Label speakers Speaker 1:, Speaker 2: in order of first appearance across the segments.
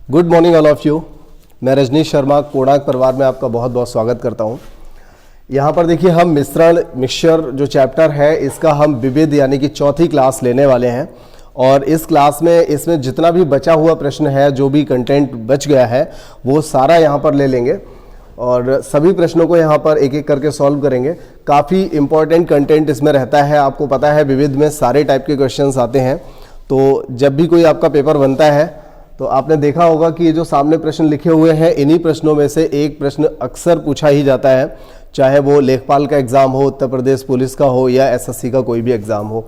Speaker 1: Good morning all of you. मैं रजनीश शर्मा कोणार्क परिवार में आपका बहुत बहुत स्वागत करता हूं। यहाँ पर देखिए हम मिक्सचर जो चैप्टर है इसका हम विविध यानी कि चौथी क्लास लेने वाले हैं और इस क्लास में इसमें जितना भी बचा हुआ प्रश्न है, जो भी कंटेंट बच गया है वो सारा यहाँ पर ले लेंगे और सभी प्रश्नों को यहाँ पर एक एक करके सॉल्व करेंगे। काफ़ी इंपॉर्टेंट कंटेंट इसमें रहता है। आपको पता है विविध में सारे टाइप के क्वेश्चंस आते हैं, तो जब भी कोई आपका पेपर बनता है तो आपने देखा होगा कि ये जो सामने प्रश्न लिखे हुए हैं इन्हीं प्रश्नों में से एक प्रश्न अक्सर पूछा ही जाता है, चाहे वो लेखपाल का एग्ज़ाम हो, उत्तर प्रदेश पुलिस का हो या एसएससी का कोई भी एग्ज़ाम हो,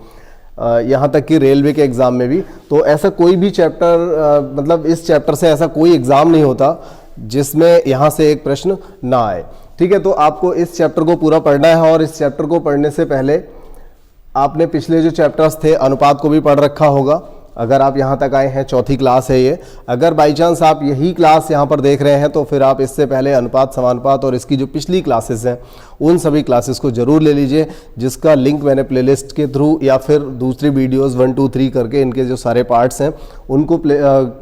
Speaker 1: यहाँ तक कि रेलवे के एग्ज़ाम में भी। तो ऐसा कोई भी चैप्टर मतलब इस चैप्टर से ऐसा कोई एग्ज़ाम नहीं होता जिसमें यहाँ से एक प्रश्न ना आए। ठीक है, तो आपको इस चैप्टर को पूरा पढ़ना है और इस चैप्टर को पढ़ने से पहले आपने पिछले जो चैप्टर्स थे अनुपात को भी पढ़ रखा होगा। अगर आप यहाँ तक आए हैं, चौथी क्लास है ये। अगर बाई चांस आप यही क्लास यहाँ पर देख रहे हैं तो फिर आप इससे पहले अनुपात, समानुपात और इसकी जो पिछली क्लासेस हैं उन सभी क्लासेस को जरूर ले लीजिए, जिसका लिंक मैंने प्लेलिस्ट के थ्रू या फिर दूसरी वीडियोस 1, 2, 3 करके इनके जो सारे पार्ट्स हैं उनको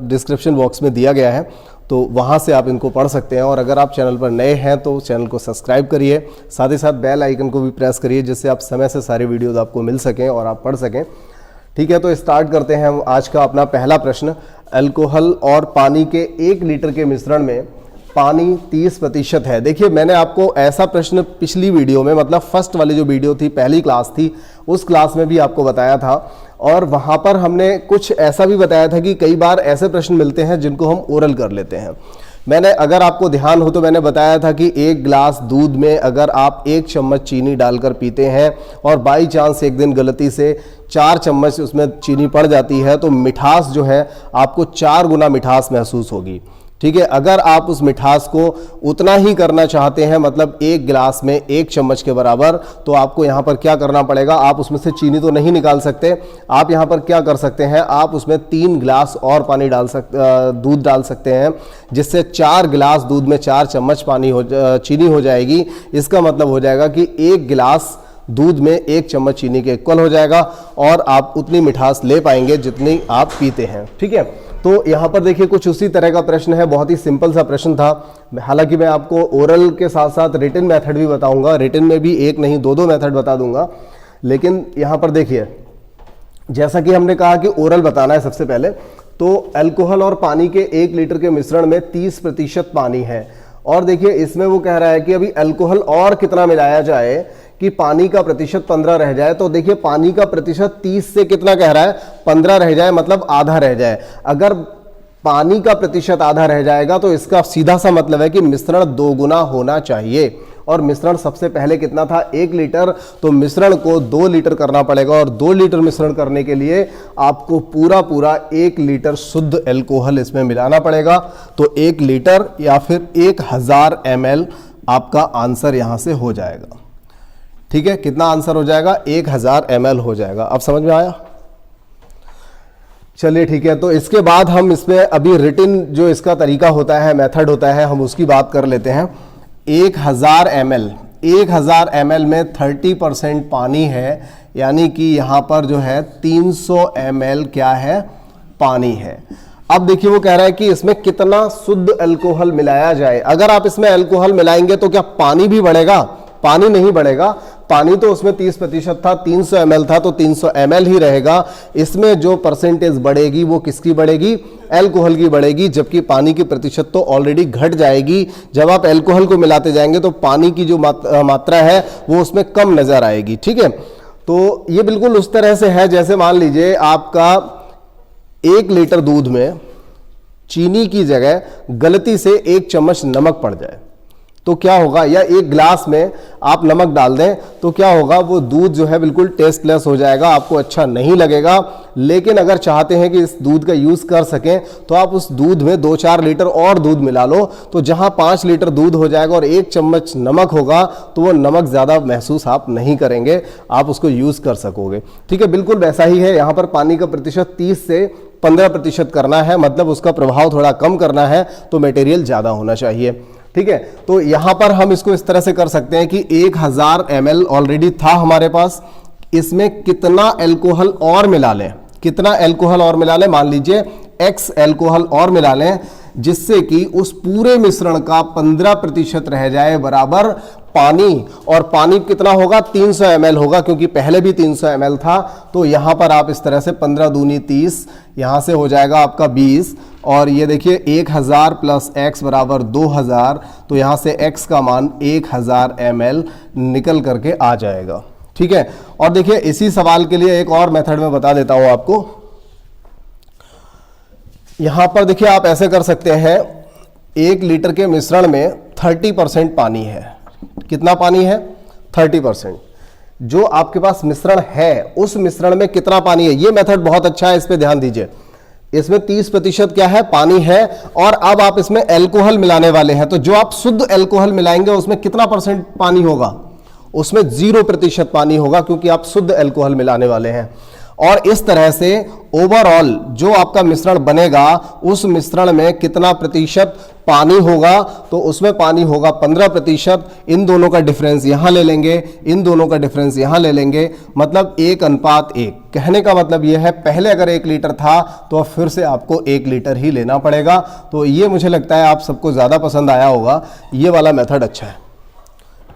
Speaker 1: डिस्क्रिप्शन बॉक्स में दिया गया है, तो वहाँ से आप इनको पढ़ सकते हैं। और अगर आप चैनल पर नए हैं तो चैनल को सब्सक्राइब करिए, साथ ही साथ बेल आइकन को भी प्रेस करिए, जिससे आप समय से सारे वीडियोज़ आपको मिल सकें और आप पढ़ सकें। ठीक है, तो स्टार्ट करते हैं हम आज का अपना पहला प्रश्न। अल्कोहल और पानी के 1 लीटर के मिश्रण में पानी 30% है। देखिए मैंने आपको ऐसा प्रश्न पिछली वीडियो में, मतलब फर्स्ट वाली जो वीडियो थी, पहली क्लास थी, उस क्लास में भी आपको बताया था और वहाँ पर हमने कुछ ऐसा भी बताया था कि कई बार ऐसे प्रश्न मिलते हैं जिनको हम ओरल कर लेते हैं। मैंने, अगर आपको ध्यान हो तो मैंने बताया था कि 1 गिलास दूध में अगर आप 1 चम्मच चीनी डालकर पीते हैं और बाई चांस एक दिन गलती से 4 चम्मच उसमें चीनी पड़ जाती है तो मिठास जो है आपको 4 गुना मिठास महसूस होगी। ठीक है, अगर आप उस मिठास को उतना ही करना चाहते हैं, मतलब 1 गिलास में 1 चम्मच के बराबर, तो आपको यहाँ पर क्या करना पड़ेगा, आप उसमें से चीनी तो नहीं निकाल सकते, आप यहाँ पर क्या कर सकते हैं, आप उसमें 3 गिलास और पानी दूध डाल सकते हैं, जिससे 4 गिलास दूध में 4 चम्मच चीनी हो जाएगी। इसका मतलब हो जाएगा कि 1 गिलास दूध में 1 चम्मच चीनी के इक्वल हो जाएगा और आप उतनी मिठास ले पाएंगे जितनी आप पीते हैं। ठीक है, तो यहाँ पर देखिए कुछ उसी तरह का प्रश्न है, बहुत ही सिंपल सा प्रश्न था। हालांकि मैं आपको ओरल के साथ साथ रिटन मेथड भी बताऊंगा, रिटन में भी 1 नहीं 2 मेथड बता दूंगा। लेकिन यहाँ पर देखिए, जैसा कि हमने कहा कि ओरल बताना है सबसे पहले, तो अल्कोहल और पानी के 1 लीटर के मिश्रण में 30% पानी है और देखिए इसमें वो कह रहा है कि अभी अल्कोहल और कितना मिलाया जाए कि पानी का प्रतिशत 15 रह जाए। तो देखिए पानी का प्रतिशत 30 से कितना कह रहा है, 15 रह जाए, मतलब आधा रह जाए। अगर पानी का प्रतिशत आधा रह जाएगा तो इसका सीधा सा मतलब है कि मिश्रण 2 गुना होना चाहिए। और मिश्रण सबसे पहले कितना था, 1 लीटर, तो मिश्रण को 2 लीटर करना पड़ेगा और 2 लीटर मिश्रण करने के लिए आपको पूरा 1 लीटर शुद्ध अल्कोहल इसमें मिलाना पड़ेगा। तो 1 लीटर या फिर 1000 ml आपका आंसर यहां से हो जाएगा। ठीक है, कितना आंसर हो जाएगा, 1000 ml हो जाएगा। अब समझ में आया? चलिए ठीक है, तो इसके बाद हम इसमें अभी रिटन जो इसका तरीका होता है, मेथड होता है, हम उसकी बात कर लेते हैं। 1000 ml में 30% पानी है, यानी कि यहाँ पर जो है 300 ml क्या है, पानी है। अब देखिए वो कह रहा है कि इसमें कितना शुद्ध अल्कोहल मिलाया जाए। अगर आप इसमें अल्कोहल मिलाएंगे तो क्या पानी भी बढ़ेगा? पानी नहीं बढ़ेगा। पानी तो उसमें 30% था, 300 ml था, तो 300 ml ही रहेगा। इसमें जो परसेंटेज बढ़ेगी वो किसकी बढ़ेगी, अल्कोहल की बढ़ेगी, जबकि पानी की प्रतिशत तो ऑलरेडी घट जाएगी। जब आप अल्कोहल को मिलाते जाएंगे तो पानी की जो मात्रा है वो उसमें कम नजर आएगी। ठीक है, तो ये बिल्कुल उस तरह से है जैसे मान लीजिए आपका 1 लीटर दूध में चीनी की जगह गलती से 1 चम्मच नमक पड़ जाए तो क्या होगा, या 1 गिलास में आप नमक डाल दें तो क्या होगा, वो दूध जो है बिल्कुल टेस्टलेस हो जाएगा, आपको अच्छा नहीं लगेगा। लेकिन अगर चाहते हैं कि इस दूध का यूज़ कर सकें तो आप उस दूध में 2-4 लीटर और दूध मिला लो, तो जहां 5 लीटर दूध हो जाएगा और 1 चम्मच नमक होगा तो वो नमक ज़्यादा महसूस आप नहीं करेंगे, आप उसको यूज़ कर सकोगे। ठीक है, बिल्कुल वैसा ही है। यहाँ पर पानी का प्रतिशत 30 से 15% करना है, मतलब उसका प्रभाव थोड़ा कम करना है, तो मटेरियल ज़्यादा होना चाहिए। ठीक है, तो यहां पर हम इसको इस तरह से कर सकते हैं कि 1000 ml ऑलरेडी था हमारे पास, इसमें कितना अल्कोहल और मिला लें, कितना अल्कोहल और मिला लें, मान लीजिए x अल्कोहल और मिला लें, जिससे कि उस पूरे मिश्रण का 15% रह जाए बराबर पानी। और पानी कितना होगा, 300 ml होगा, क्योंकि पहले भी 300 ml था। तो यहां पर आप इस तरह से 15 दूनी 30, यहां से हो जाएगा आपका 20, और ये देखिए 1000 प्लस x बराबर 2000, तो यहां से x का मान 1000 ml निकल करके आ जाएगा। ठीक है, और देखिए इसी सवाल के लिए एक और मेथड में बता देता हूं आपको। यहां पर देखिए आप ऐसे कर सकते हैं, 1 लीटर के मिश्रण में 30% पानी है। कितना पानी है, 30%। जो आपके पास मिश्रण है उस मिश्रण में कितना पानी है, यह मेथड बहुत अच्छा है, इस पे ध्यान दीजिए। इसमें 30% क्या है, पानी है, और अब आप इसमें अल्कोहल मिलाने वाले हैं। तो जो आप शुद्ध अल्कोहल मिलाएंगे उसमें कितना परसेंट पानी होगा, उसमें 0% पानी होगा, क्योंकि आप शुद्ध अल्कोहल मिलाने वाले हैं। और इस तरह से ओवरऑल जो आपका मिश्रण बनेगा उस मिश्रण में कितना प्रतिशत पानी होगा, तो उसमें पानी होगा 15%। इन दोनों का डिफरेंस यहां ले लेंगे, इन दोनों का डिफरेंस यहां ले लेंगे, मतलब 1:1। कहने का मतलब यह है, पहले अगर 1 लीटर था तो अब फिर से आपको 1 लीटर ही लेना पड़ेगा। तो ये मुझे लगता है आप सबको ज्यादा पसंद आया होगा, ये वाला मेथड अच्छा है।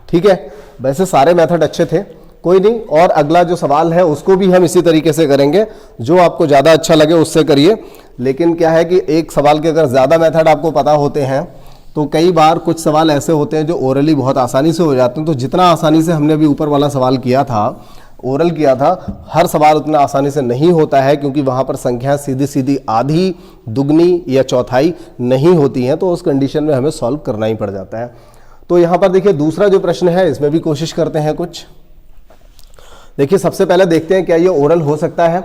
Speaker 1: ठीक है, वैसे सारे मेथड अच्छे थे, कोई नहीं। और अगला जो सवाल है उसको भी हम इसी तरीके से करेंगे, जो आपको ज़्यादा अच्छा लगे उससे करिए। लेकिन क्या है कि एक सवाल के अगर ज़्यादा मेथड आपको पता होते हैं तो कई बार कुछ सवाल ऐसे होते हैं जो ओरली बहुत आसानी से हो जाते हैं। तो जितना आसानी से हमने अभी ऊपर वाला सवाल किया था, ओरल किया था, हर सवाल उतना आसानी से नहीं होता है, क्योंकि वहाँ पर संख्या सीधी सीधी आधी, दुगनी या चौथाई नहीं होती हैं। तो उस कंडीशन में हमें सॉल्व करना ही पड़ जाता है। तो यहाँ पर देखिए दूसरा जो प्रश्न है इसमें भी कोशिश करते हैं कुछ। देखिए सबसे पहले देखते हैं क्या ये ओरल हो सकता है।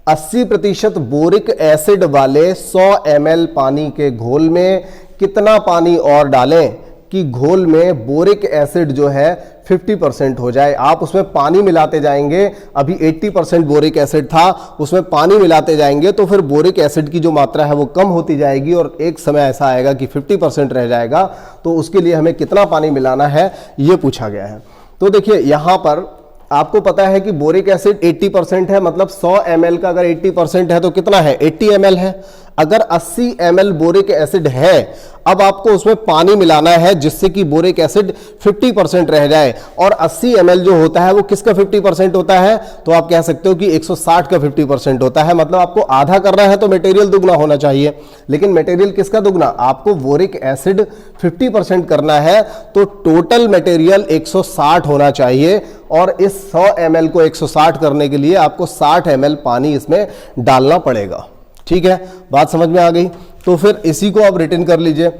Speaker 1: 80% बोरिक एसिड वाले 100 ml पानी के घोल में कितना पानी और डालें कि घोल में बोरिक एसिड जो है 50% हो जाए। आप उसमें पानी मिलाते जाएंगे, अभी 80% बोरिक एसिड था, उसमें पानी मिलाते जाएंगे तो फिर बोरिक एसिड की जो मात्रा है वो कम होती जाएगी और एक समय ऐसा आएगा कि 50% रह जाएगा। तो उसके लिए हमें कितना पानी मिलाना है ये पूछा गया है। तो देखिए यहां पर आपको पता है कि बोरिक एसिड 80% है, मतलब 100 ml का अगर 80% है तो कितना है, 80 ml है। अगर 80 ml बोरिक एसिड है, अब आपको उसमें पानी मिलाना है जिससे कि बोरिक एसिड 50% रह जाए। और 80 ml जो होता है वो किसका 50% होता है, तो आप कह सकते हो कि 160 का 50% होता है। मतलब आपको आधा करना है तो मटेरियल दुगना होना चाहिए, लेकिन मटेरियल किसका दुगना, आपको बोरिक एसिड 50% करना है तो टोटल मटेरियल 160 होना चाहिए। और इस 100 ml को 160 करने के लिए आपको 60 ml पानी इसमें डालना पड़ेगा। ठीक है, बात समझ में आ गई। तो फिर इसी को आप रिटर्न कर लीजिए।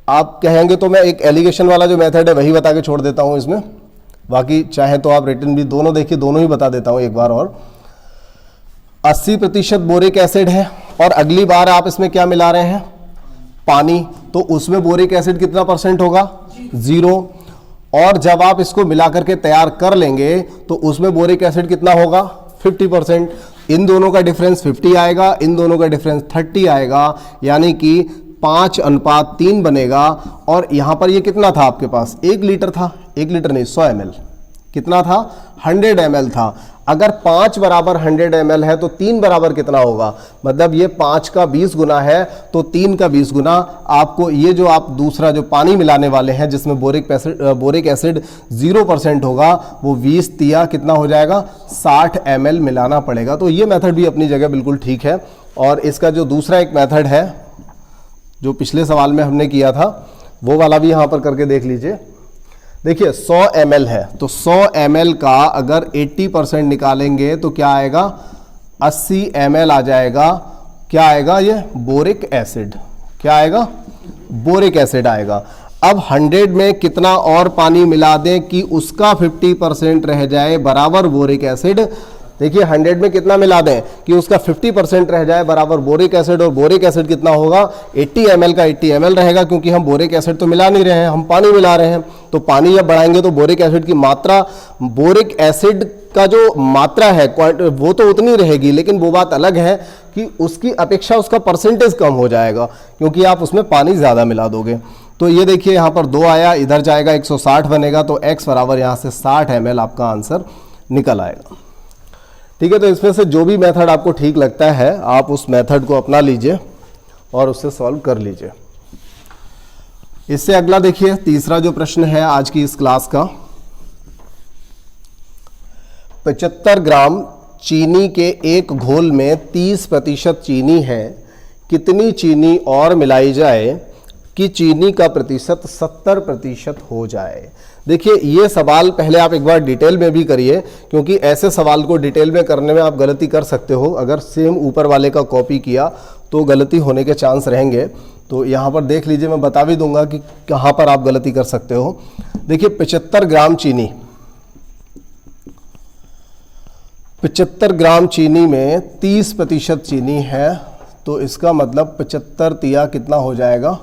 Speaker 1: आप कहेंगे तो मैं एक एलिगेशन वाला जो मेथड है वही बता के छोड़ देता हूं इसमें, बाकी चाहे तो आप रिटर्न भी दोनों देखिए, दोनों ही बता देता हूं एक बार और। 80% बोरिक एसिड है और अगली बार आप इसमें क्या मिला रहे हैं, पानी, तो उसमें बोरिक एसिड कितना परसेंट होगा, 0। और जब आप इसको मिला करके तैयार कर लेंगे तो उसमें बोरिक एसिड कितना होगा, 50%। इन दोनों का डिफरेंस 50 आएगा, इन दोनों का डिफरेंस 30 आएगा, यानी कि 5:3 बनेगा। और यहां पर ये कितना था आपके पास, 1 लीटर था, 1 लीटर नहीं 100 ml, कितना था, 100 ml था। अगर 5 बराबर 100 ml है तो 3 बराबर कितना होगा, मतलब ये 5 का 20 गुना है तो 3 का 20 गुना। आपको ये जो आप दूसरा जो पानी मिलाने वाले हैं जिसमें बोरिक एसिड 0% होगा, वो 20 तिया कितना हो जाएगा, 60 ml मिलाना पड़ेगा। तो ये मेथड भी अपनी जगह बिल्कुल ठीक है। और इसका जो दूसरा एक मेथड है जो पिछले सवाल में हमने किया था वो वाला भी यहां पर करके देख लीजिए। देखिए 100 ml है तो 100 ml का अगर 80% निकालेंगे तो क्या आएगा, 80 ml आ जाएगा। क्या आएगा, ये बोरिक एसिड, क्या आएगा, बोरिक एसिड आएगा। अब 100 में कितना और पानी मिला दें कि उसका 50% रह जाए बराबर बोरिक एसिड। देखिए 100 में कितना मिला दें कि उसका 50% रह जाए बराबर बोरिक एसिड। और बोरिक एसिड कितना होगा, 80 ml का 80 ml रहेगा, क्योंकि हम बोरिक एसिड तो मिला नहीं रहे हैं, हम पानी मिला रहे हैं। तो पानी जब बढ़ाएंगे तो बोरिक एसिड की मात्रा, बोरिक एसिड का जो मात्रा है वो तो उतनी रहेगी, लेकिन वो बात अलग है कि उसकी अपेक्षा उसका परसेंटेज कम हो जाएगा, क्योंकि आप उसमें पानी ज़्यादा मिला दोगे। तो ये देखिए यहाँ पर 2 आया, इधर जाएगा 160 बनेगा, तो x बराबर यहाँ से 60 ml आपका आंसर निकल आएगा। ठीक है, तो इसमें से जो भी मेथड आपको ठीक लगता है आप उस मेथड को अपना लीजिए और उससे सॉल्व कर लीजिए। इससे अगला देखिए, तीसरा जो प्रश्न है आज की इस क्लास का, 75 ग्राम चीनी के एक घोल में 30% चीनी है, कितनी चीनी और मिलाई जाए कि चीनी का प्रतिशत 70% हो जाए। देखिए ये सवाल पहले आप एक बार डिटेल में भी करिए, क्योंकि ऐसे सवाल को डिटेल में करने में आप गलती कर सकते हो। अगर सेम ऊपर वाले का कॉपी किया तो गलती होने के चांस रहेंगे। तो यहाँ पर देख लीजिए, मैं बता भी दूंगा कि कहाँ पर आप गलती कर सकते हो। देखिए 75 ग्राम चीनी, 75 ग्राम चीनी में 30% चीनी है, तो इसका मतलब 75 तिया कितना हो जाएगा,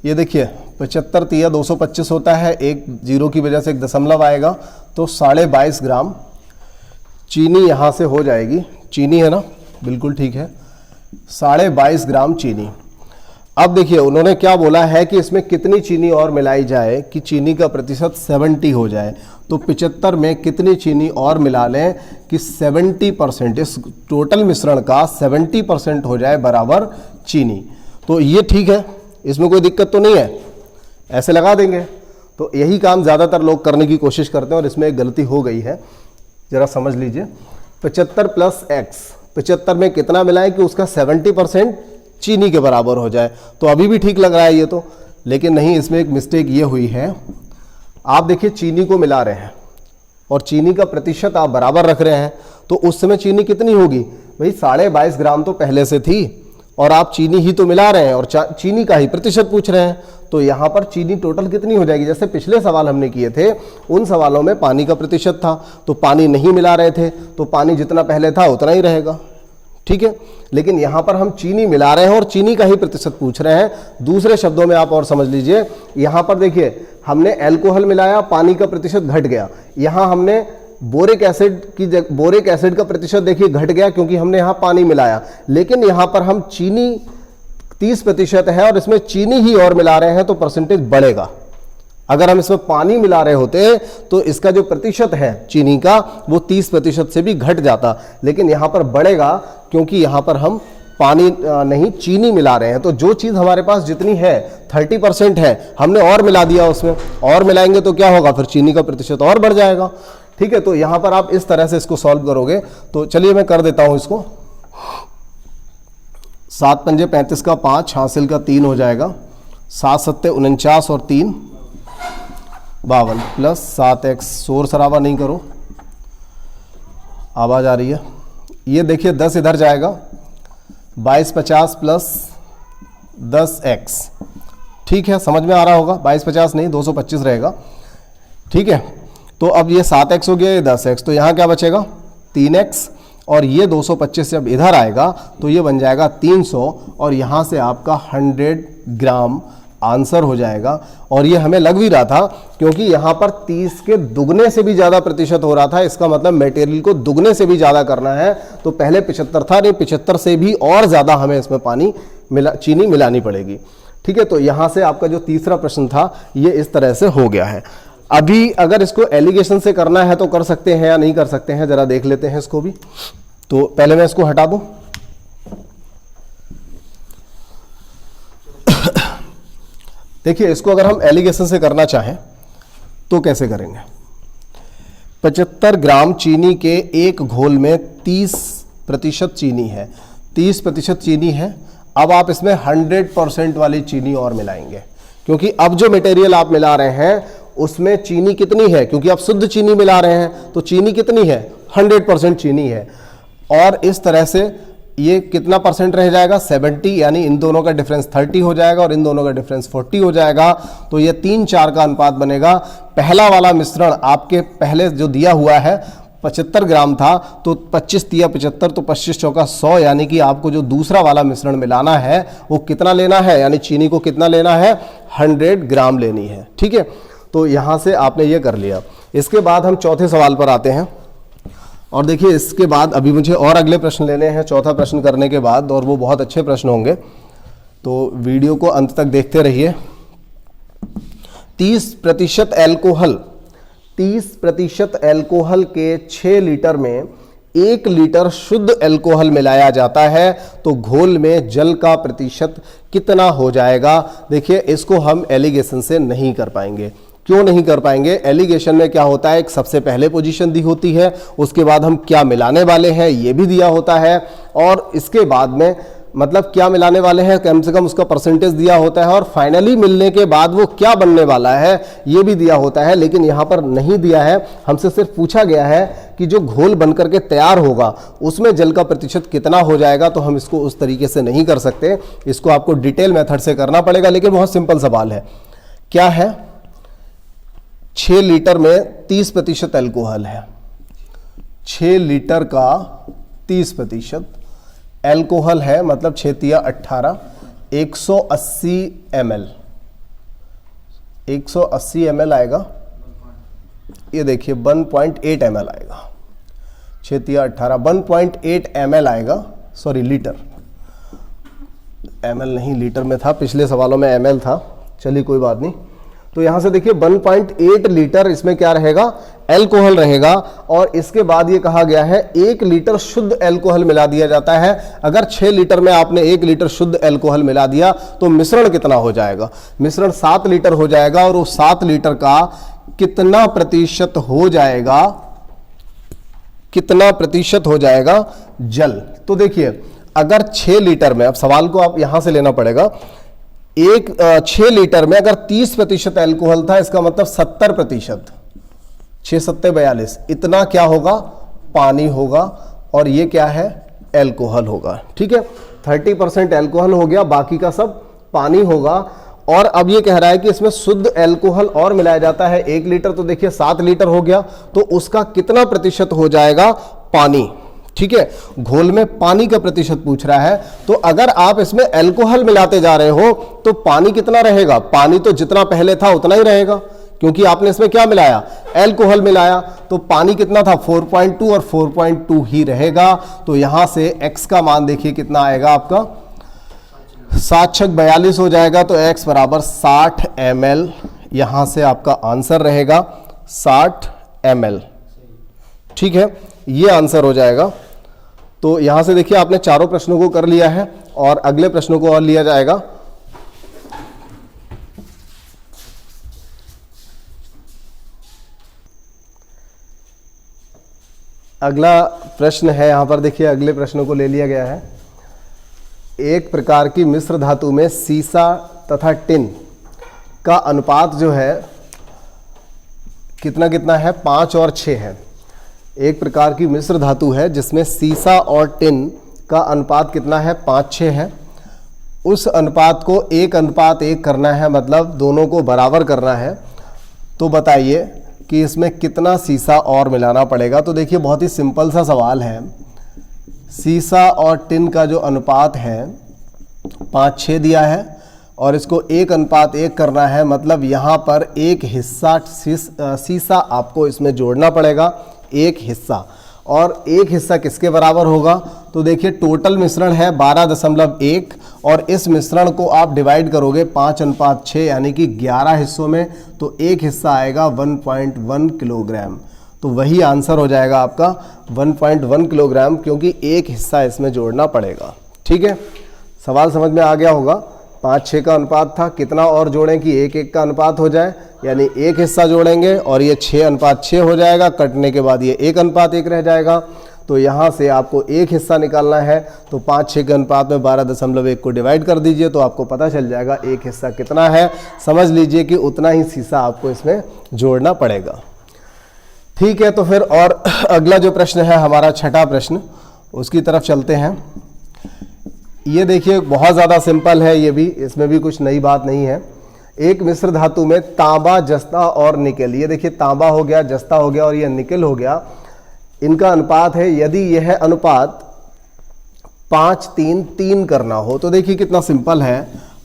Speaker 1: ये देखिए 75 तिया 225 होता है, एक जीरो की वजह से एक दशमलव आएगा, तो 22.5 ग्राम चीनी यहाँ से हो जाएगी। चीनी है ना, बिल्कुल ठीक है, 22.5 ग्राम चीनी। अब देखिए उन्होंने क्या बोला है कि इसमें कितनी चीनी और मिलाई जाए कि चीनी का प्रतिशत 70 हो जाए। तो 75 में कितनी चीनी और मिला लें कि 70%, इस टोटल मिश्रण का 70% हो जाए बराबर चीनी। तो ये ठीक है, इसमें कोई दिक्कत तो नहीं है, ऐसे लगा देंगे। तो यही काम ज़्यादातर लोग करने की कोशिश करते हैं और इसमें एक गलती हो गई है, ज़रा समझ लीजिए। 75 प्लस x, 75 में कितना मिलाएं कि उसका 70% चीनी के बराबर हो जाए। तो अभी भी ठीक लग रहा है ये तो, लेकिन नहीं, इसमें एक मिस्टेक ये हुई है। आप देखिए चीनी को मिला रहे हैं और चीनी का प्रतिशत आप बराबर रख रहे हैं, तो उस समय चीनी कितनी होगी भाई, 22.5 ग्राम तो पहले से थी और आप चीनी ही तो मिला रहे हैं और चीनी का ही प्रतिशत पूछ रहे हैं। तो यहाँ पर चीनी टोटल कितनी हो जाएगी, जैसे पिछले सवाल हमने किए थे उन सवालों में पानी का प्रतिशत था, तो पानी नहीं मिला रहे थे, तो पानी जितना पहले था उतना ही रहेगा, ठीक है। लेकिन यहाँ पर हम चीनी मिला रहे हैं और चीनी का ही प्रतिशत पूछ रहे हैं। दूसरे शब्दों में आप और समझ लीजिए, यहाँ पर देखिए हमने अल्कोहल मिलाया, पानी का प्रतिशत घट गया। यहाँ हमने बोरिक एसिड का प्रतिशत देखिए घट गया, क्योंकि हमने यहाँ पानी मिलाया। लेकिन यहाँ पर हम चीनी 30% है और इसमें चीनी ही और मिला रहे हैं, तो परसेंटेज बढ़ेगा। अगर हम इसमें पानी मिला रहे होते तो इसका जो प्रतिशत है चीनी का वो 30% से भी घट जाता, लेकिन यहाँ पर बढ़ेगा क्योंकि यहाँ पर हम पानी नहीं चीनी मिला रहे हैं। तो जो चीज़ हमारे पास जितनी है 30% है, हमने और मिला दिया, उसमें और मिलाएंगे तो क्या होगा, फिर चीनी का प्रतिशत और बढ़ जाएगा, ठीक है। तो यहाँ पर आप इस तरह से इसको सॉल्व करोगे। तो चलिए मैं कर देता हूँ इसको। 7 पंजे 35 का 5, हासिल का 3 हो जाएगा, 7 सत्ते 49 और 3 52 प्लस 7x, शोर शराबा नहीं करो, आवाज़ आ रही है। ये देखिए 10 इधर जाएगा, 2250 प्लस 10x, ठीक है, समझ में आ रहा होगा। 2250 नहीं 225 रहेगा, ठीक है। तो अब ये 7x हो गया, ये 10x, तो यहाँ क्या बचेगा 3x, और ये 225 जब इधर आएगा तो ये बन जाएगा 300, और यहाँ से आपका 100 ग्राम आंसर हो जाएगा। और ये हमें लग भी रहा था क्योंकि यहाँ पर 30 के दुगने से भी ज़्यादा प्रतिशत हो रहा था, इसका मतलब मटेरियल को दुगने से भी ज़्यादा करना है। तो पहले 75 था, नहीं 75 से भी और ज़्यादा हमें इसमें चीनी मिलानी पड़ेगी, ठीक है। तो यहाँ से आपका जो तीसरा प्रश्न था ये इस तरह से हो गया है। अभी अगर इसको एलिगेशन से करना है तो कर सकते हैं या नहीं कर सकते हैं, जरा देख लेते हैं इसको भी। तो पहले मैं इसको हटा दूं। देखिए इसको अगर हम एलिगेशन से करना चाहें तो कैसे करेंगे। 75 ग्राम चीनी के एक घोल में 30% चीनी है, 30% चीनी है। अब आप इसमें 100% वाली चीनी और मिलाएंगे, क्योंकि अब जो मटेरियल आप मिला रहे हैं उसमें चीनी कितनी है, क्योंकि आप शुद्ध चीनी मिला रहे हैं तो चीनी कितनी है 100% चीनी है। और इस तरह से ये कितना परसेंट रह जाएगा 70, यानी इन दोनों का डिफरेंस 30 हो जाएगा और इन दोनों का डिफरेंस 40 हो जाएगा। तो ये 3-4 का अनुपात बनेगा। पहला वाला मिश्रण आपके पहले जो दिया हुआ है 75 ग्राम था, तो 25 तिया 75, तो 25 चौका 100, यानी कि आपको जो दूसरा वाला मिश्रण मिलाना है वो कितना लेना है, यानी चीनी को कितना लेना है 100 ग्राम लेनी है, ठीक है। तो यहाँ से आपने ये कर लिया। इसके बाद हम चौथे सवाल पर आते हैं, और देखिए इसके बाद अभी मुझे और अगले प्रश्न लेने हैं चौथा प्रश्न करने के बाद, और वो बहुत अच्छे प्रश्न होंगे, तो वीडियो को अंत तक देखते रहिए। 30% अल्कोहल के 6 लीटर में 1 लीटर शुद्ध अल्कोहल मिलाया जाता है तो घोल में जल का प्रतिशत कितना हो जाएगा। देखिए इसको हम एलिगेशन से नहीं कर पाएंगे। क्यों नहीं कर पाएंगे? एलिगेशन में क्या होता है, एक सबसे पहले पोजीशन दी होती है, उसके बाद हम क्या मिलाने वाले हैं ये भी दिया होता है, और इसके बाद में मतलब क्या मिलाने वाले हैं कम से कम उसका परसेंटेज दिया होता है, और फाइनली मिलने के बाद वो क्या बनने वाला है ये भी दिया होता है। लेकिन यहाँ पर नहीं दिया है, हमसे सिर्फ पूछा गया है कि जो घोल बनकर के तैयार होगा उसमें जल का प्रतिशत कितना हो जाएगा। तो हम इसको उस तरीके से नहीं कर सकते, इसको आपको डिटेल मेथड से करना पड़ेगा। लेकिन बहुत सिंपल सवाल है। क्या है? 6 लीटर में 30% अल्कोहल है। 6 लीटर का 30% अल्कोहल है, मतलब 6 तिया 18, 180 ml, 180 ml आएगा। ये देखिए 1.8 ml आएगा। 6 तिया 18 1.8 ml आएगा, सॉरी लीटर, ml नहीं लीटर में था, पिछले सवालों में ml था। चलिए कोई बात नहीं। तो यहां से देखिए 1.8 लीटर इसमें क्या रहेगा, अल्कोहल रहेगा। और इसके बाद ये कहा गया है 1 लीटर शुद्ध अल्कोहल मिला दिया जाता है। अगर 6 लीटर में आपने 1 लीटर शुद्ध अल्कोहल मिला दिया तो मिश्रण कितना हो जाएगा? मिश्रण 7 लीटर हो जाएगा। और वो 7 लीटर का कितना प्रतिशत हो जाएगा, कितना प्रतिशत हो जाएगा जल? तो देखिए अगर 6 लीटर में, अब सवाल को आप यहां से लेना पड़ेगा, 6 लीटर में अगर 30% अल्कोहल था, इसका मतलब 70%, 6 7 42, इतना क्या होगा? पानी होगा। और ये क्या है? अल्कोहल होगा। ठीक है, 30% अल्कोहल हो गया, बाकी का सब पानी होगा। और अब ये कह रहा है कि इसमें शुद्ध अल्कोहल और मिलाया जाता है 1 लीटर, तो देखिए 7 लीटर हो गया, तो उसका कितना प्रतिशत हो जाएगा? पानी। ठीक है, घोल में पानी का प्रतिशत पूछ रहा है। तो अगर आप इसमें अल्कोहल मिलाते जा रहे हो तो पानी कितना रहेगा? पानी तो जितना पहले था उतना ही रहेगा, क्योंकि आपने इसमें क्या मिलाया? अल्कोहल मिलाया। तो पानी कितना था? 4.2, और 4.2 ही रहेगा। तो यहां से x का मान देखिए कितना आएगा आपका, 7 6 42 हो जाएगा। तो x बराबर 60 ml, यहां से आपका आंसर रहेगा 60 ml। ठीक है, ये आंसर हो जाएगा। तो यहां से देखिए आपने चारों प्रश्नों को कर लिया है, और अगले प्रश्नों को और लिया जाएगा। अगला प्रश्न है, यहां पर देखिए अगले प्रश्नों को ले लिया गया है। एक प्रकार की मिश्र धातु में सीसा तथा टिन का अनुपात जो है कितना कितना है? 5 और 6 है। एक प्रकार की मिश्र धातु है जिसमें सीसा और टिन का अनुपात कितना है? 5 6 है। उस अनुपात को 1:1 करना है, मतलब दोनों को बराबर करना है। तो बताइए कि इसमें कितना सीसा और मिलाना पड़ेगा। तो देखिए बहुत ही सिंपल सा सवाल है। सीसा और टिन का जो अनुपात है 5 6 दिया है, और इसको 1:1 करना है, मतलब यहाँ पर एक हिस्सा सीसा आपको इसमें जोड़ना पड़ेगा, एक हिस्सा। और एक हिस्सा किसके बराबर होगा? तो देखिए टोटल मिश्रण है 12.1, और इस मिश्रण को आप डिवाइड करोगे 5:6 यानी कि 11 हिस्सों में, तो एक हिस्सा आएगा 1.1 किलोग्राम। तो वही आंसर हो जाएगा आपका 1.1 किलोग्राम, क्योंकि एक हिस्सा इसमें जोड़ना पड़ेगा। ठीक है, सवाल समझ में आ गया होगा। 5 6 का अनुपात था, कितना और जोड़ें कि 1 1 का अनुपात हो जाए, यानी एक हिस्सा जोड़ेंगे और ये 6:6 हो जाएगा। कटने के बाद ये 1:1 रह जाएगा। तो यहाँ से आपको एक हिस्सा निकालना है, तो 5 6 के अनुपात में 12.1 को डिवाइड कर दीजिए, तो आपको पता चल जाएगा एक हिस्सा कितना है। समझ लीजिए कि उतना ही सीसा आपको इसमें जोड़ना पड़ेगा। ठीक है, तो फिर और अगला जो प्रश्न है हमारा छठा प्रश्न, उसकी तरफ चलते हैं। ये देखिए बहुत ज़्यादा सिंपल है, ये भी, इसमें भी कुछ नई बात नहीं है। एक मिश्र धातु में तांबा, जस्ता और निकेल, ये देखिए तांबा हो गया, जस्ता हो गया और ये निकेल हो गया, इनका अनुपात है। यदि यह अनुपात 5 3 3 करना हो, तो देखिए कितना सिंपल है,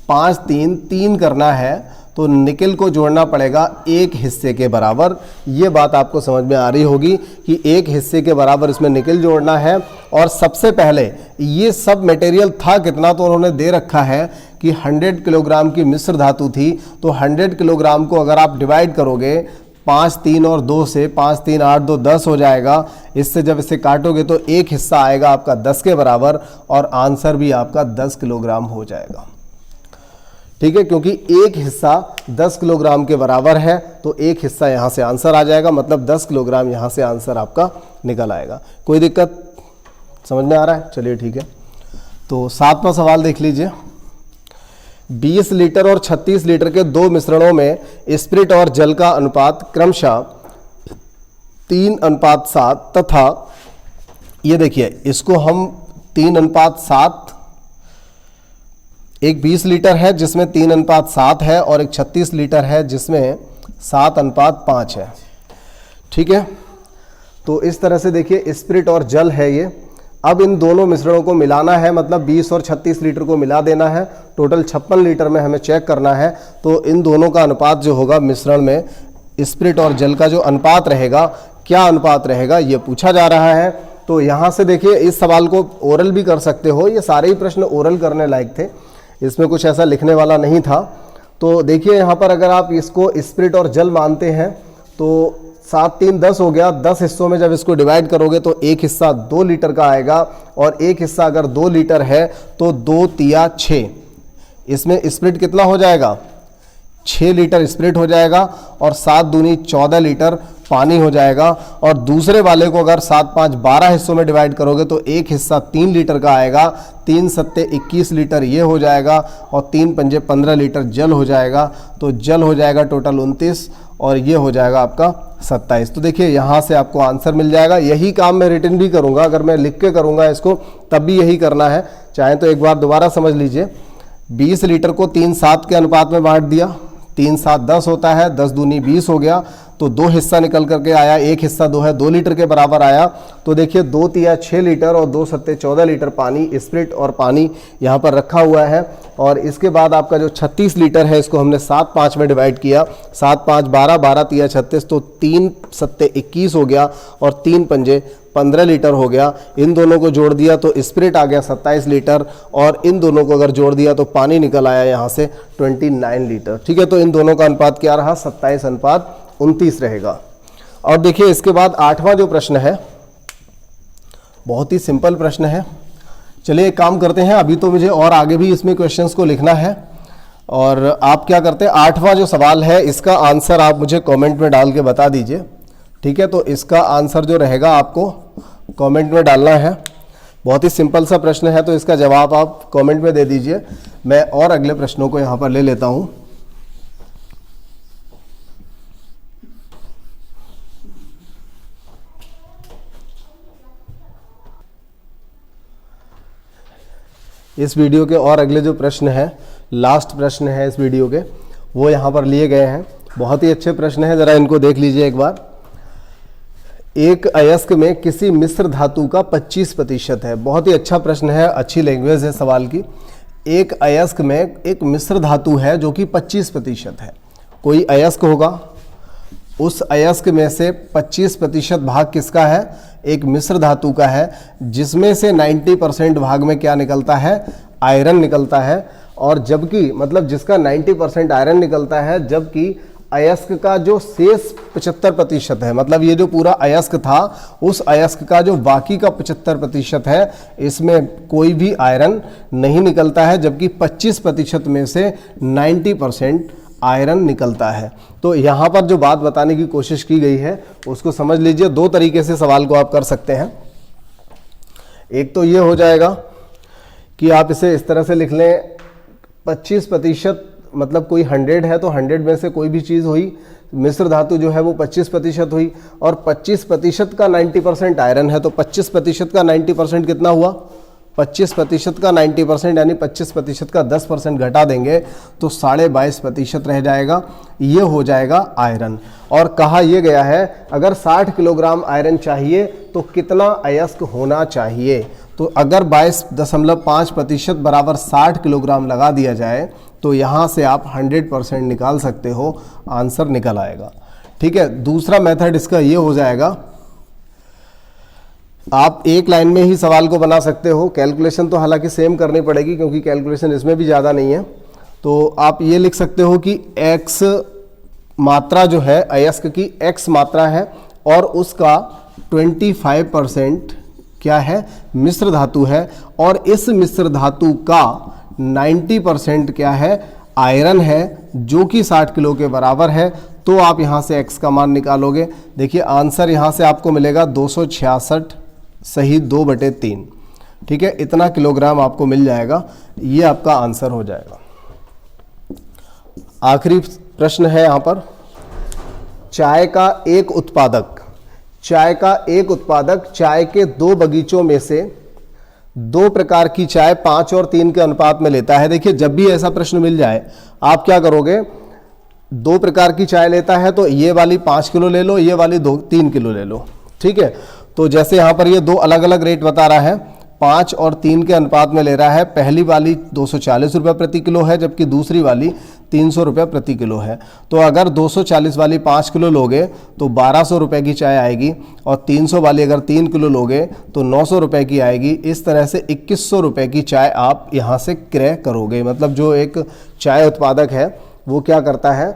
Speaker 1: 5 3 3 करना है तो निकेल को जोड़ना पड़ेगा एक हिस्से के बराबर। ये बात आपको समझ में आ रही होगी कि एक हिस्से के बराबर इसमें निकेल जोड़ना है। और सबसे पहले ये सब मटेरियल था कितना, तो उन्होंने दे रखा है कि 100 किलोग्राम की मिश्र धातु थी, तो 100 किलोग्राम को अगर आप डिवाइड करोगे 5 3 और 2 से 5 3 8 2 10 हो जाएगा। इससे जब इसे काटोगे तो एक हिस्सा आएगा आपका 10 के बराबर और आंसर भी आपका 10 किलोग्राम हो जाएगा। ठीक है, क्योंकि एक हिस्सा 10 किलोग्राम के बराबर है तो एक हिस्सा यहाँ से आंसर आ जाएगा, मतलब 10 किलोग्राम यहाँ से आंसर आपका निकल आएगा। कोई दिक्कत समझ में आ रहा है? चलिए ठीक है। तो 7वां सवाल देख लीजिए। 20 लीटर और 36 लीटर के दो मिश्रणों में स्पिरिट और जल का अनुपात क्रमशः 3:7 तथा ये देखिए इसको हम 3:7, एक 20 लीटर है जिसमें 3:7 है और एक 36 लीटर है जिसमें 7:5 है। ठीक है, तो इस तरह से देखिए स्पिरिट और जल है ये। अब इन दोनों मिश्रणों को मिलाना है, मतलब 20 और 36 लीटर को मिला देना है। टोटल 56 लीटर में हमें चेक करना है। तो इन दोनों का अनुपात जो होगा मिश्रण में स्पिरिट और जल का जो अनुपात रहेगा, क्या अनुपात रहेगा, ये पूछा जा रहा है। तो यहाँ से देखिए इस सवाल को ओरल भी कर सकते हो, ये सारे ही प्रश्न ओरल करने लायक थे, इसमें कुछ ऐसा लिखने वाला नहीं था। तो देखिए यहाँ पर अगर आप इसको स्पिरिट और जल मानते हैं तो 7 3 10 हो गया। 10 हिस्सों में जब इसको डिवाइड करोगे तो एक हिस्सा 2 लीटर का आएगा और एक हिस्सा अगर 2 लीटर है तो 2 तिया 6, इसमें स्पिरिट कितना हो जाएगा, 6 लीटर स्पिरिट हो जाएगा और 7 दूनी 14 लीटर पानी हो जाएगा। और दूसरे वाले को अगर 7 5 12 हिस्सों में डिवाइड करोगे तो एक हिस्सा 3 लीटर का आएगा, 3 सत्ते 21 लीटर ये हो जाएगा और 3 पंजे 15 लीटर जल हो जाएगा। तो जल हो जाएगा टोटल 29 और ये हो जाएगा आपका 27। तो देखिए यहाँ से आपको आंसर मिल जाएगा। यही काम मैं रिटन भी करूँगा, अगर मैं लिख के करूँगा इसको तब भी यही करना है। चाहे तो एक बार दोबारा समझ लीजिए। 20 लीटर को 3:7 के अनुपात में बांट दिया, 3 7 10 होता है, 10 दूनी 20 हो गया। तो 2 हिस्सा निकल करके आया, एक हिस्सा 2 है, 2 लीटर के बराबर आया। तो देखिए 2 तिया 6 लीटर और 2 सत्ते 14 लीटर पानी, स्पिरिट और पानी यहाँ पर रखा हुआ है। और इसके बाद आपका जो 36 लीटर है इसको हमने 7 5 में डिवाइड किया, 7 5 12, 12 तिया 36, तो 3 सत्ते 21 हो गया और 3 पंजे 15 लीटर हो गया। इन दोनों को जोड़ दिया तो स्पिरिट आ गया 27 लीटर और इन दोनों को अगर जोड़ दिया तो पानी निकल आया यहाँ से 29 लीटर। ठीक है, तो इन दोनों का अनुपात क्या रहा, 27:29 रहेगा। और देखिए इसके बाद 8वां जो प्रश्न है बहुत ही सिंपल प्रश्न है। चलिए एक काम करते हैं, अभी तो मुझे और आगे भी इसमें क्वेश्चंस को लिखना है और आप क्या करते हैं, 8वां जो सवाल है इसका आंसर आप मुझे कमेंट में डाल के बता दीजिए। ठीक है, तो इसका आंसर जो रहेगा आपको कमेंट में डालना है। बहुत ही सिंपल सा प्रश्न है, तो इसका जवाब आप कमेंट में दे दीजिए। मैं और अगले प्रश्नों को यहाँ पर ले लेता हूँ। इस वीडियो के और अगले जो प्रश्न हैं, लास्ट प्रश्न है इस वीडियो के, वो यहाँ पर लिए गए हैं। बहुत ही अच्छे प्रश्न हैं, ज़रा इनको देख लीजिए एक बार। एक अयस्क में किसी मिश्र धातु का 25% है। बहुत ही अच्छा प्रश्न है, अच्छी लैंग्वेज है सवाल की। एक अयस्क में एक मिश्र धातु है जो कि 25% है। कोई अयस्क होगा, उस अयस्क में से 25% भाग किसका है, एक मिश्र धातु का है, जिसमें से 90% भाग में क्या निकलता है, आयरन निकलता है। और जबकि मतलब जिसका 90% आयरन निकलता है, जबकि अयस्क का जो शेष 75% है, मतलब ये जो पूरा अयस्क था उस अयस्क का जो बाकी का 75% है, इसमें कोई भी आयरन नहीं निकलता है, जबकि 25% में से 90% आयरन निकलता है। तो यहाँ पर जो बात बताने की कोशिश की गई है उसको समझ लीजिए। 2 तरीके से सवाल को आप कर सकते हैं। एक तो ये हो जाएगा कि आप इसे इस तरह से लिख लें, 25% मतलब कोई 100 है तो 100 में से कोई भी चीज़ हुई, मिश्र धातु जो है वो 25% हुई और 25% का 90% आयरन है, तो 25% का 90% कितना हुआ, 25% का 90% यानी 25% का 10% घटा देंगे तो 22.5% रह जाएगा। ये हो जाएगा आयरन। और कहा यह गया है अगर 60 किलोग्राम आयरन चाहिए तो कितना अयस्क होना चाहिए। तो अगर 22.5% बराबर 60 किलोग्राम लगा दिया जाए तो यहाँ से आप 100% निकाल सकते हो, आंसर निकल आएगा। ठीक है, दूसरा मेथड इसका ये हो जाएगा, आप एक लाइन में ही सवाल को बना सकते हो। कैलकुलेशन तो हालांकि सेम करनी पड़ेगी क्योंकि कैलकुलेशन इसमें भी ज़्यादा नहीं है। तो आप ये लिख सकते हो कि x मात्रा जो है अयस्क की x मात्रा है और उसका 25% क्या है, मिश्र धातु है, और इस मिश्र धातु का 90% क्या है, आयरन है, जो कि 60 किलो के बराबर है। तो आप यहाँ से x का मान निकालोगे। देखिए आंसर यहाँ से आपको मिलेगा 266 सही 2/3। ठीक है, इतना किलोग्राम आपको मिल जाएगा, ये आपका आंसर हो जाएगा। आखिरी प्रश्न है यहाँ पर, चाय का एक उत्पादक चाय के 2 बगीचों में से 2 प्रकार की चाय 5 और 3 के अनुपात में लेता है। देखिए जब भी ऐसा प्रश्न मिल जाए आप क्या करोगे, 2 प्रकार की चाय लेता है तो ये वाली 5 किलो ले लो, ये वाली 3 किलो ले लो। ठीक है, तो जैसे यहाँ पर ये 2 अलग अलग रेट बता रहा है, 5 और 3 के अनुपात में ले रहा है। पहली वाली 240 रुपये प्रति किलो है, जबकि दूसरी वाली 300 रुपये प्रति किलो है। तो अगर 240 वाली 5 किलो लोगे तो 1200 रुपये की चाय आएगी, और 300 वाली अगर 3 किलो लोगे तो 900 रुपये की आएगी। इस तरह से 2100 रुपये की चाय आप यहाँ से क्रय करोगे। मतलब जो एक चाय उत्पादक है वो क्या करता है,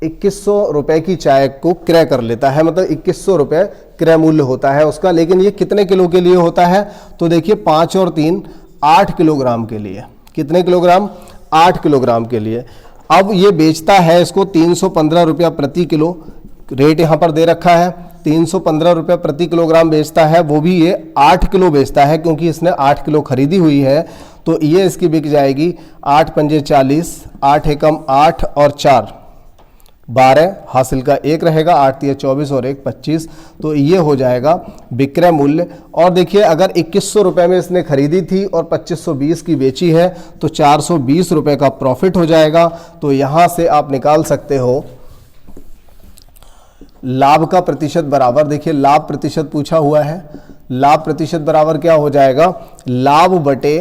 Speaker 1: 2100 रुपये की चाय को क्रय कर लेता है, मतलब 2100 रुपये क्रय मूल्य होता है उसका। लेकिन ये कितने किलो के लिए होता है, तो देखिए 5 और 3 8 किलोग्राम के लिए। कितने किलोग्राम, 8 किलोग्राम के लिए। अब ये बेचता है इसको 315 रुपया प्रति किलो, रेट यहाँ पर दे रखा है, 315 रुपये प्रति किलोग्राम बेचता है, वो भी ये 8 किलो बेचता है, क्योंकि इसने 8 किलो खरीदी हुई है। तो ये इसकी बिक जाएगी 8 पंजे 40, 8 एकम 8 और 4 12, हासिल का 1 रहेगा, 8 तिया 24 और 1 25। तो ये हो जाएगा विक्रय मूल्य। और देखिए अगर 2100 रुपये में इसने खरीदी थी और 2520 की बेची है तो 420 रुपये का प्रॉफिट हो जाएगा। तो यहाँ से आप निकाल सकते हो लाभ का प्रतिशत बराबर, देखिए लाभ प्रतिशत पूछा हुआ है, लाभ प्रतिशत बराबर क्या हो जाएगा, लाभ बटे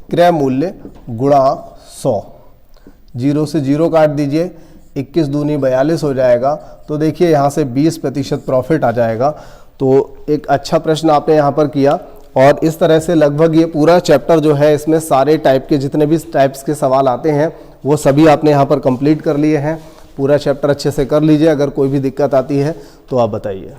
Speaker 1: क्रय मूल्य गुणा 100। 0 से 0 काट दीजिए, 21 दूनी 42 हो जाएगा। तो देखिए यहाँ से 20% प्रॉफिट आ जाएगा। तो एक अच्छा प्रश्न आपने यहाँ पर किया, और इस तरह से लगभग ये पूरा चैप्टर जो है इसमें सारे टाइप के जितने भी टाइप्स के सवाल आते हैं वो सभी आपने यहाँ पर कंप्लीट कर लिए हैं। पूरा चैप्टर अच्छे से कर लीजिए, अगर कोई भी दिक्कत आती है तो आप बताइए।